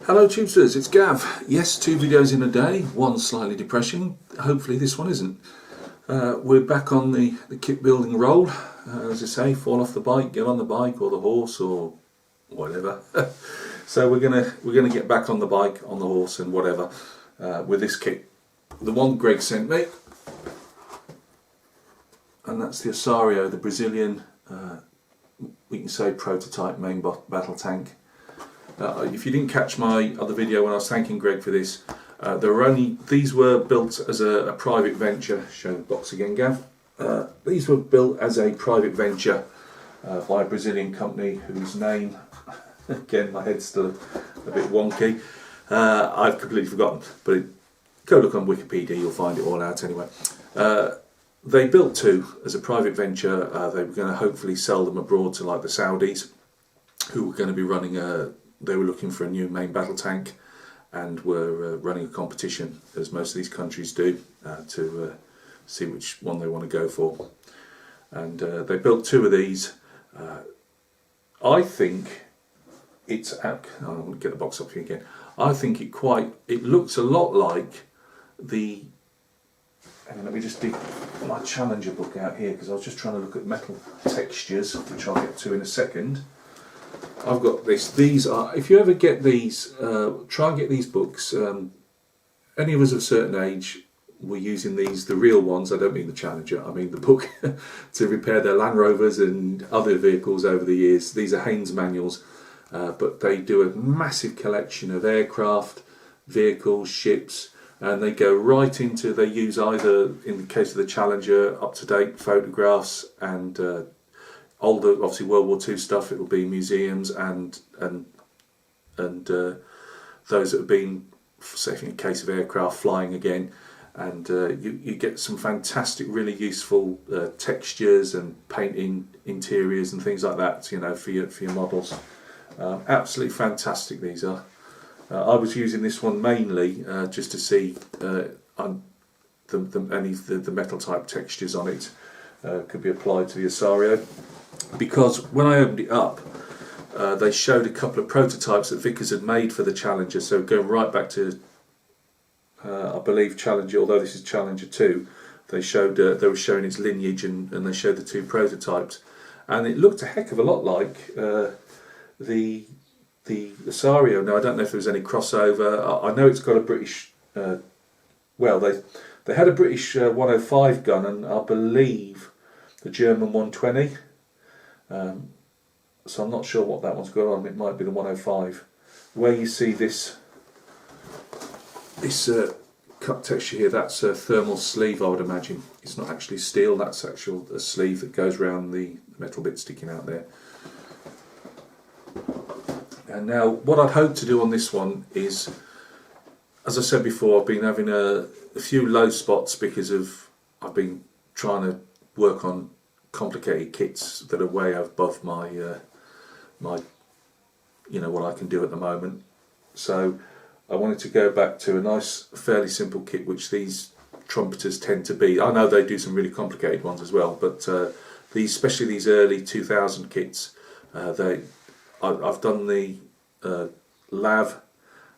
Hello Tubesters, it's Gav. Yes, 2 videos in a day, one slightly depressing, hopefully this one isn't. We're back on the kit building roll, as I say, fall off the bike, get on the bike or the horse or whatever. So we're gonna get back on the bike, on the horse and whatever with this kit. The one Greg sent me, and that's the Osorio, the Brazilian, we can say prototype main battle tank. If you didn't catch my other video when I was thanking Greg for this, these were built as a private venture. Show the box again, Gav. These were built as a private venture by a Brazilian company whose name, again my head's still a bit wonky, I've completely forgotten, but go look on Wikipedia, you'll find it all out anyway. They built 2 as a private venture. They were going to hopefully sell them abroad to like the Saudis, who were going to be running they were looking for a new main battle tank and were running a competition, as most of these countries do, to see which one they want to go for. And they built 2 of these. I think it's I'm going to get the box up here again. I think it looks a lot like the, hang on, let me just dig my Challenger book out here, because I was just trying to look at metal textures, which I'll get to in a second. I've got this. These are, if you ever get these, try and get these books. Any of us of a certain age were using these, the real ones. I don't mean the Challenger, I mean the book to repair their Land Rovers and other vehicles over the years. These are Haynes manuals, but they do a massive collection of aircraft, vehicles, ships, and they go right into, they use either, in the case of the Challenger, up-to-date photographs and older, obviously World War II stuff. It will be museums and those that have been, say in the case of aircraft, flying again, and you get some fantastic, really useful textures and painting interiors and things like that, you know, for your models. Absolutely fantastic these are. I was using this one mainly just to see any of the metal type textures on it could be applied to the Osorio. Because when I opened it up, they showed a couple of prototypes that Vickers had made for the Challenger. So going right back to, I believe Challenger, although this is Challenger 2, they were showing its lineage, and they showed the 2 prototypes, and it looked a heck of a lot like the Osorio. Now I don't know if there was any crossover. I know it's got a British. Well, they had a British 105 gun, and I believe the German 120. So I'm not sure what that one's got on. It might be the 105. Where you see this cut texture here, that's a thermal sleeve, I would imagine. It's not actually steel, that's actual a sleeve that goes around the metal bit sticking out there. And now what I'd hope to do on this one is, as I said before, I've been having a few low spots because I've been trying to work on complicated kits that are way above my you know, what I can do at the moment. So I wanted to go back to a nice, fairly simple kit, which these Trumpeters tend to be. I know they do some really complicated ones as well, but these, especially these early 2000 kits, I've done the Lav,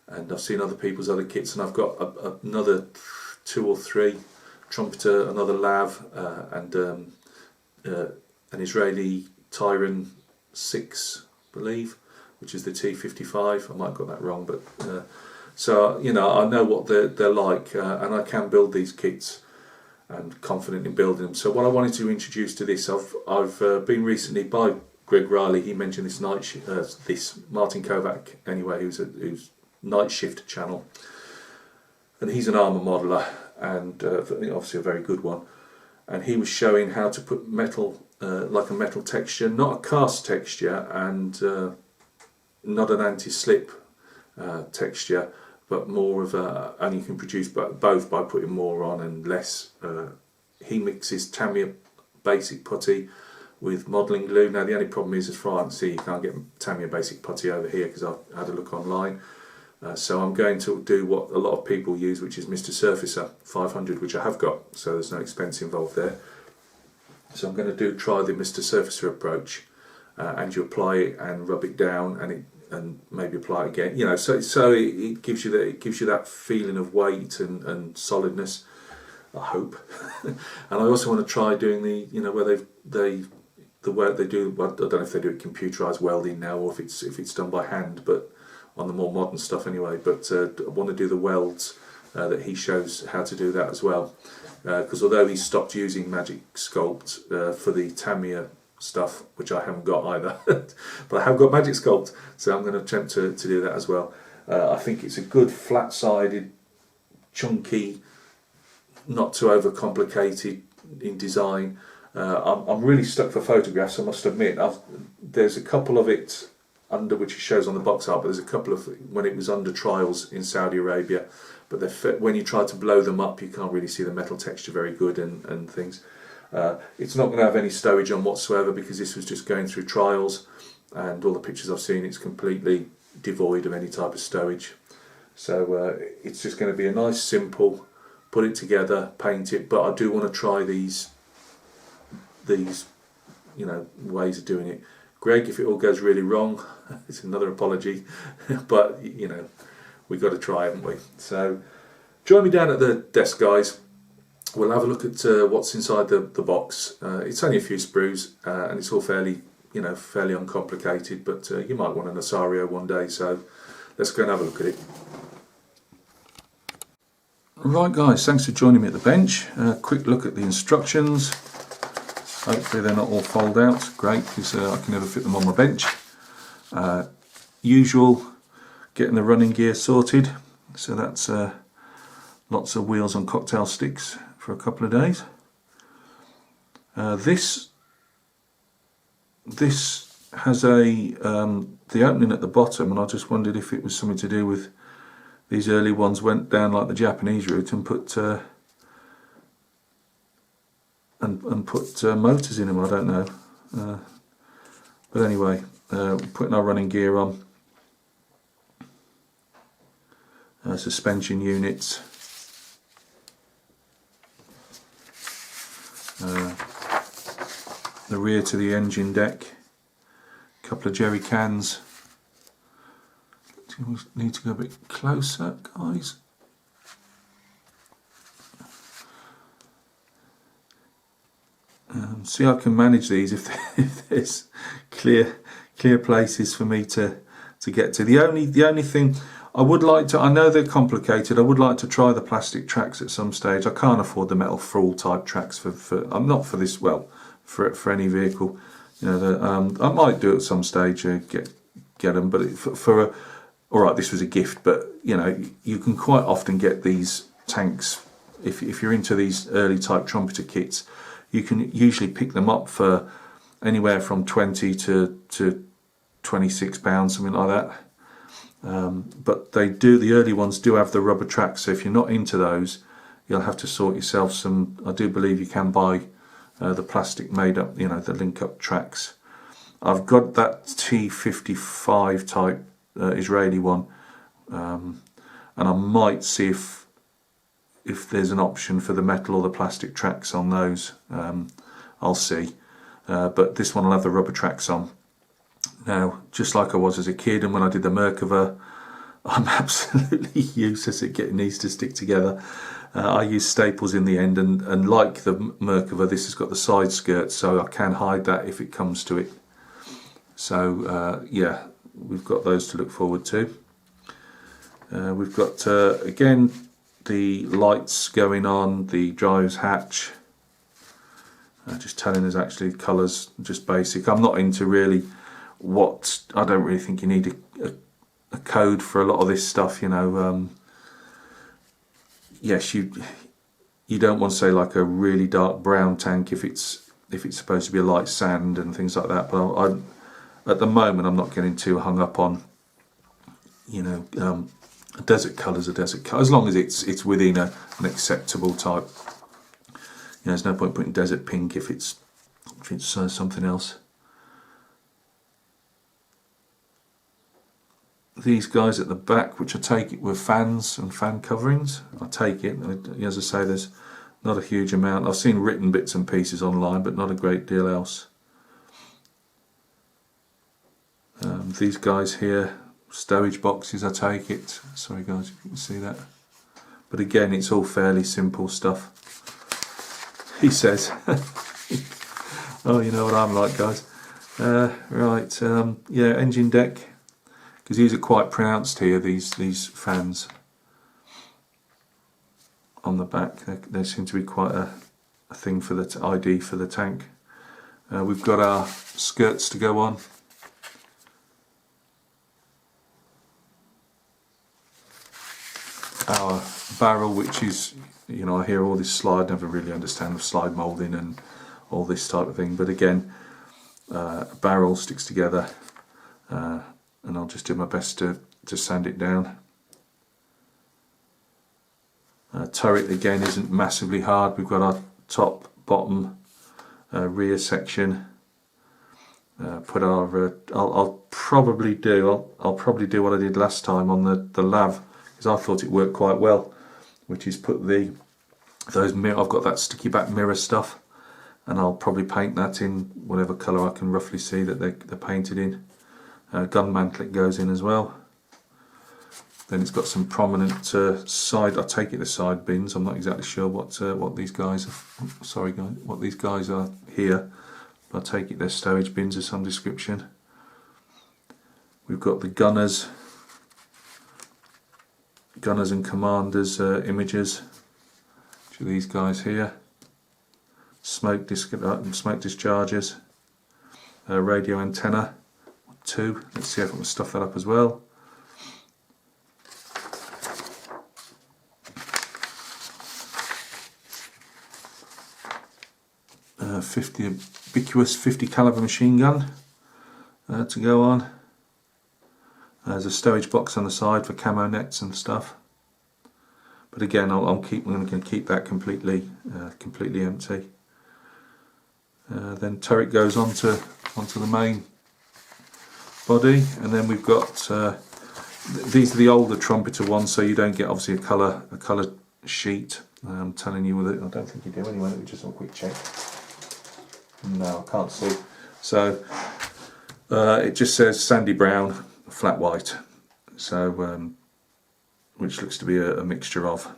and I've seen other people's other kits, and I've got another 2 or 3 Trumpeter, another Lav, and an Israeli Tyran 6, I believe, which is the T55. I might have got that wrong, but so you know, I know what they're like, and I can build these kits and confident in building them. So what I wanted to introduce to this, I've been recently by Greg Reilly. He mentioned this this Martin Kovac anyway, who's Night Shift channel, and he's an armour modeller, and obviously a very good one. And he was showing how to put metal, like a metal texture, not a cast texture, and not an anti-slip texture, but more of a, and you can produce both by putting more on and less. He mixes Tamiya basic putty with modelling glue. Now the only problem is, as far as I can see, you can't get Tamiya basic putty over here because I've had a look online. So I'm going to do what a lot of people use, which is Mr. Surfacer 500, which I have got, so there's no expense involved there. So I'm going to try the Mr. Surfacer approach, and you apply it and rub it down, and and maybe apply it again. You know, so it gives you that feeling of weight and solidness, I hope. And I also want to try doing where the work they do. Well, I don't know if they do it computerized welding now, or if it's done by hand, but on the more modern stuff anyway. But I want to do the welds that he shows how to do that as well. Because although he stopped using Magic Sculpt for the Tamiya stuff, which I haven't got either, but I have got Magic Sculpt, so I'm going to attempt to do that as well. I think it's a good flat-sided, chunky, not too overcomplicated in design. I'm really stuck for photographs, I must admit. There's a couple of it under which it shows on the box art, but there's a couple of when it was under trials in Saudi Arabia, but when you try to blow them up you can't really see the metal texture very good and things. It's not going to have any stowage on whatsoever because this was just going through trials, and all the pictures I've seen it's completely devoid of any type of stowage. So it's just going to be a nice simple, put it together, paint it, but I do want to try these ways of doing it. Greg, if it all goes really wrong, it's another apology, but we've got to try, haven't we? So join me down at the desk, guys. We'll have a look at what's inside the box. It's only a few sprues, and it's all fairly uncomplicated, but you might want an Osorio one day, so let's go and have a look at it. Right guys, thanks for joining me at the bench. Quick look at the instructions. Hopefully they're not all fold out. Great, because I can never fit them on my bench. Usual, getting the running gear sorted. So that's lots of wheels on cocktail sticks for a couple of days. This has the opening at the bottom, and I just wondered if it was something to do with these early ones went down like the Japanese route and put motors in them. I don't know, but anyway, putting our running gear on, suspension units, the rear to the engine deck, a couple of jerry cans. Need to go a bit closer, guys. See, I can manage these if there's clear places for me to get to. The only thing I would like to, I know they're complicated, I would like to try the plastic tracks at some stage. I can't afford the metal frull type tracks for I'm not for this, well, for any vehicle. I might do it at some stage, get them, but alright, this was a gift, but you can quite often get these tanks if you're into these early type Trumpeter kits. You can usually pick them up for anywhere from 20 to £26, something like that. But the early ones do have the rubber tracks, so if you're not into those, you'll have to sort yourself some. I do believe you can buy the plastic made up, the link up tracks. I've got that T55 type Israeli one, and I might see if there's an option for the metal or the plastic tracks on those. I'll see, but this one will have the rubber tracks on. Now, just like I was as a kid, and when I did the Merkava, I'm absolutely useless at getting these to stick together. I use staples in the end, and like the Merkava, this has got the side skirts, so I can hide that if it comes to it. So yeah, we've got those to look forward to. We've got again the lights going on, the driver's hatch, just telling us actually colours, just basic. I'm not into really I don't really think you need a code for a lot of this stuff, yes, you don't want to say like a really dark brown tank if it's supposed to be a light sand and things like that, but at the moment I'm not getting too hung up on a desert colour's a desert colour, as long as it's within an acceptable type. There's no point putting desert pink if it's something else. These guys at the back, which I take it were fans and fan coverings. I take it, as I say, there's not a huge amount. I've seen written bits and pieces online, but not a great deal else. These guys here, stowage boxes, I take it. Sorry guys, if you can see that. But again, it's all fairly simple stuff. He says. Oh, you know what I'm like, guys. Right, yeah, engine deck. Because these are quite pronounced here, these fans on the back. They seem to be quite a thing for the ID for the tank. We've got our skirts to go on. Our barrel, which is, you know, I hear all this slide, never really understand the slide moulding and all this type of thing, but again, a barrel sticks together, and I'll just do my best to sand it down. Turret again isn't massively hard. We've got our top, bottom, rear section. Put our I'll probably do what I did last time on the lav, because I thought it worked quite well, which is put those mirror. I've got that sticky back mirror stuff, and I'll probably paint that in whatever colour I can roughly see that they're painted in. Gun mantlet goes in as well. Then it's got some prominent side. I take it the side bins. I'm not exactly sure what these guys are. Sorry guys, what these guys are here. But I take it they're stowage bins of some description. We've got the gunners and commanders images. Which are these guys here. Smoke discharges. Radio antenna 2. Let's see if I can stuff that up as well. 50 ubiquitous 50 caliber machine gun to go on. There's a stowage box on the side for camo nets and stuff. But again, I'm going to keep that completely empty. Then turret goes onto the main body, and then we've got these are the older Trumpeter ones, so you don't get obviously a colour sheet. I'm telling you, with it, I don't think you do anyway. Let me just have a quick check. No, I can't see. So it just says sandy brown, flat white. So which looks to be a mixture of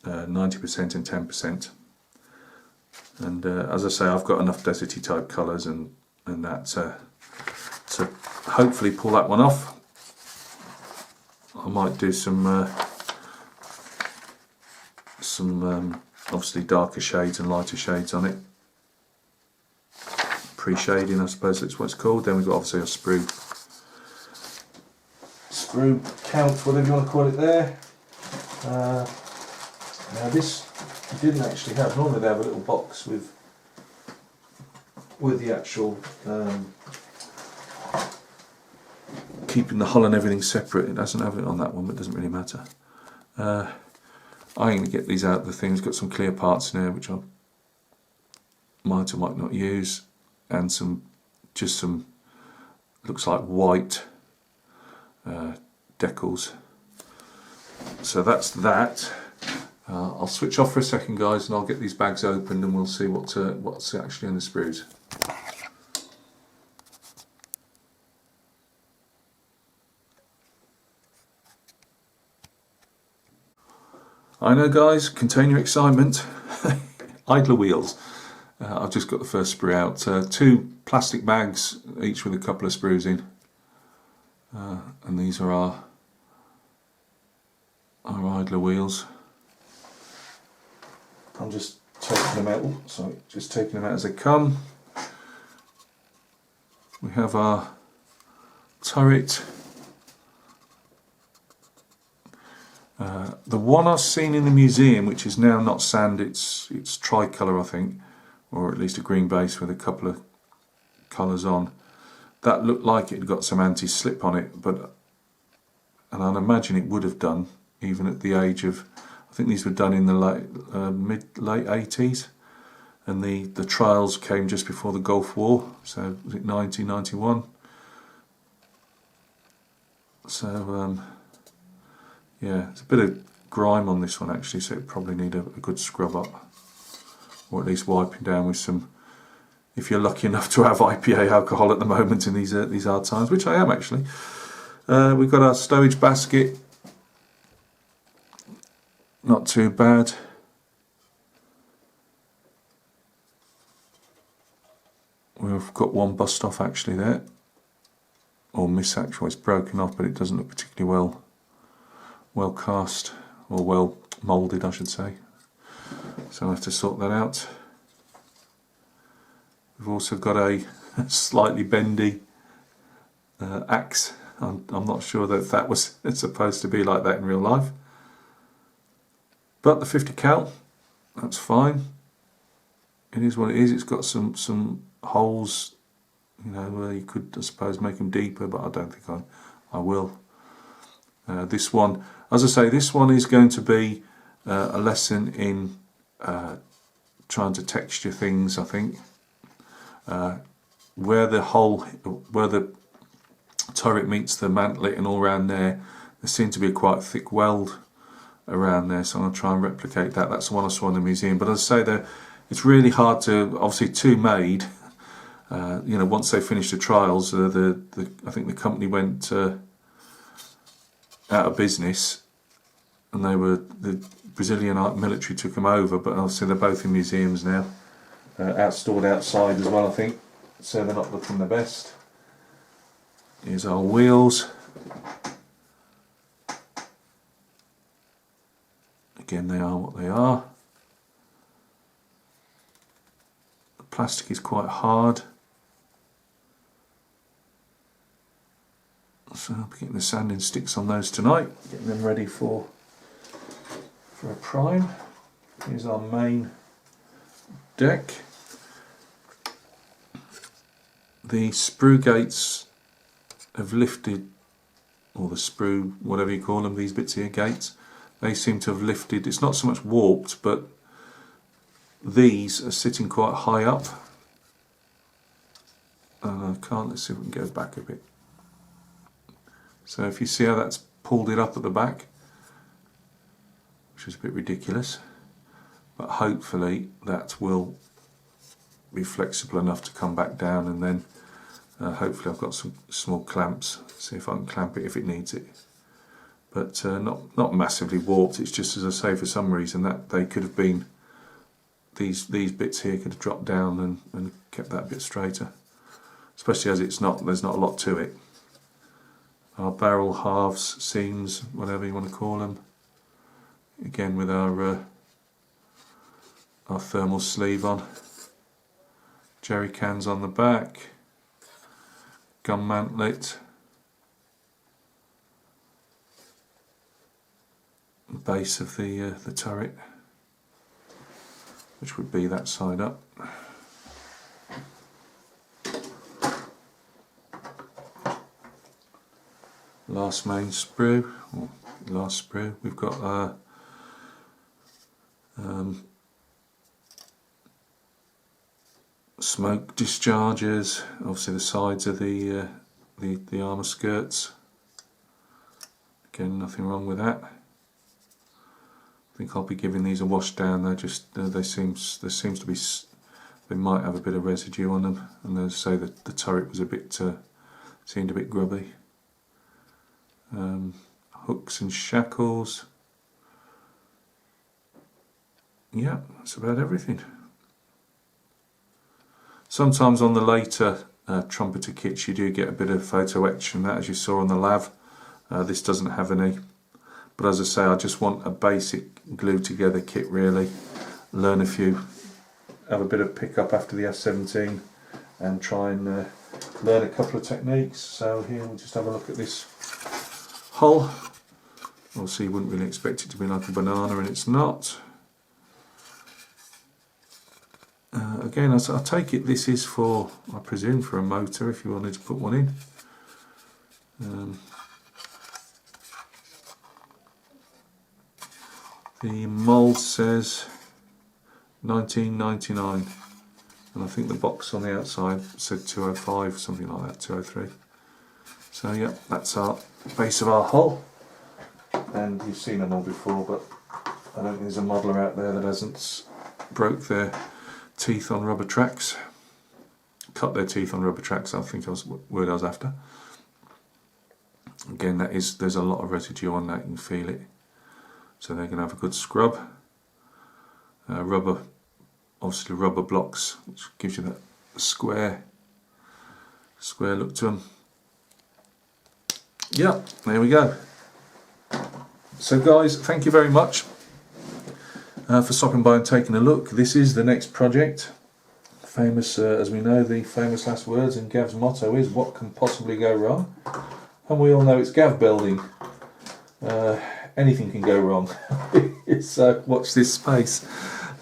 90% and 10%. And as I say, I've got enough deserty type colours and that to hopefully pull that one off. I might do some obviously darker shades and lighter shades on it. Pre-shading, I suppose that's what it's called. Then we've got obviously a sprue count, whatever you want to call it there. Now this didn't actually have. Normally they have a little box with the actual keeping the hull and everything separate. It doesn't have it on that one, but it doesn't really matter. I'm going to get these out of the thing. It's got some clear parts in there which I might or might not use, and just some looks like white decals. So that's that. I'll switch off for a second, guys, and I'll get these bags opened, and we'll see what's actually in the sprues. I know, guys, contain your excitement. Idler wheels. I've just got the first sprue out. 2 plastic bags, each with a couple of sprues in. And these are our idler wheels. I'm just taking them out. Sorry, just taking them out as they come. We have our turret. The one I've seen in the museum, which is now not sand, it's tricolour, I think, or at least a green base with a couple of colours on. That looked like it had got some anti-slip on it, and I'd imagine it would have done, even at the age of, I think these were done in the late 80s, and the trials came just before the Gulf War, so was it 1991? So yeah, there's a bit of grime on this one actually, so it probably need a good scrub up, or at least wiping down with some if you're lucky enough to have IPA alcohol at the moment in these hard times, which I am actually. We've got our Stowage Basket, not too bad. We've got one bust off actually there, or miss actually, it's broken off, but it doesn't look particularly well cast, or well moulded I should say, so I'll have to sort that out. We've also got a slightly bendy axe. I'm not sure that was supposed to be like that in real life, but the 50 cal, that's fine. It is what it is. It's got some holes, you know, where you could, I suppose, make them deeper, but I don't think I will. This one, as I say, this one is going to be a lesson in trying to texture things, I think. Where the turret meets the mantlet and all around there seems to be a quite thick weld around there, so I'm going to try and replicate that. That's the one I saw in the museum, but as I say, it's really hard to, obviously two made, you know, once they finished the trials, I think the company went out of business, and the Brazilian military took them over, but obviously they're both in museums now, stored outside as well I think, so they're not looking the best. Here's our wheels. Again, they are what they are. The plastic is quite hard, so I'll be getting the sanding sticks on those tonight, getting them ready for a prime. Here's our main deck. The sprue gates have lifted, or the sprue, whatever you call them, these bits here, gates, they seem to have lifted. It's not so much warped, but these are sitting quite high up. Let's see if we can go back a bit. So if you see how that's pulled it up at the back, which is a bit ridiculous, but hopefully that will be flexible enough to come back down, and then hopefully I've got some small clamps, see if I can clamp it if it needs it, but not massively warped. It's just, as I say, for some reason that they could have been, these bits here could have dropped down and kept that a bit straighter, especially as there's not a lot to it. Our barrel halves, seams, whatever you want to call them, again with our thermal sleeve on, jerry cans on the back, gun mantlet, base of the turret, which would be that side up. Last main sprue, or last sprue, we've got our smoke dischargers, obviously the sides of the armour skirts. Again, nothing wrong with that. I think I'll be giving these a wash down. They're just there seems to be, they might have a bit of residue on them, and as I say, the turret was a bit seemed a bit grubby. Hooks and shackles. Yeah, that's about everything. Sometimes on the later Trumpeter kits you do get a bit of photo etch from that, as you saw on the Lav. This doesn't have any, but as I say, I just want a basic glue together kit really. Learn a few, have a bit of pick up after the F-17 and try and learn a couple of techniques. So here we'll just have a look at this hull. Obviously you wouldn't really expect it to be like a banana, and it's not. Again, I take it this is for, I presume, for a motor if you wanted to put one in. The mould says 1999, and I think the box on the outside said 205, something like that, 203. So yeah, that's our base of our hull, and you've seen them all before, but I don't think there's a modeller out there that hasn't broke their teeth on rubber tracks. cut their teeth on rubber tracks. I think that was the word I was after. Again, there's a lot of residue on that, you can feel it. So they're going to have a good scrub. Obviously rubber blocks, which gives you that square look to them. Yeah, there we go. So guys, thank you very much for stopping by and taking a look. This is the next project. Famous, as we know, the famous last words, and Gav's motto is, what can possibly go wrong? And we all know it's Gav building. Anything can go wrong. So watch this space.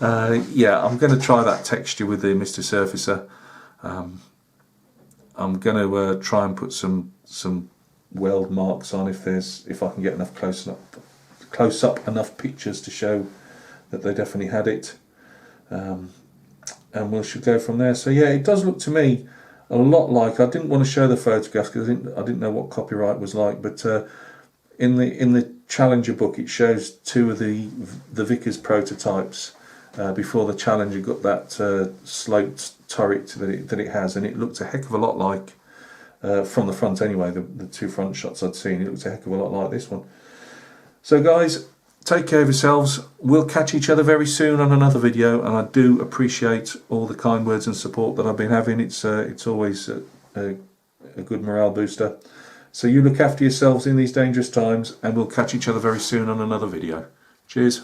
Yeah, I'm going to try that texture with the Mr. Surfacer. I'm going to try and put some weld marks on if I can get enough close up enough pictures to show that they definitely had it. And we should go from there. So yeah, it does look to me a lot like, I didn't want to show the photographs because I didn't know what copyright was like, but in the Challenger book it shows two of the Vickers prototypes before the Challenger got that sloped turret that it has, and it looked a heck of a lot like, from the front anyway, the two front shots I'd seen, it looked a heck of a lot like this one. So guys, take care of yourselves. We'll catch each other very soon on another video, and I do appreciate all the kind words and support that I've been having. It's always a good morale booster. So you look after yourselves in these dangerous times, and we'll catch each other very soon on another video. Cheers.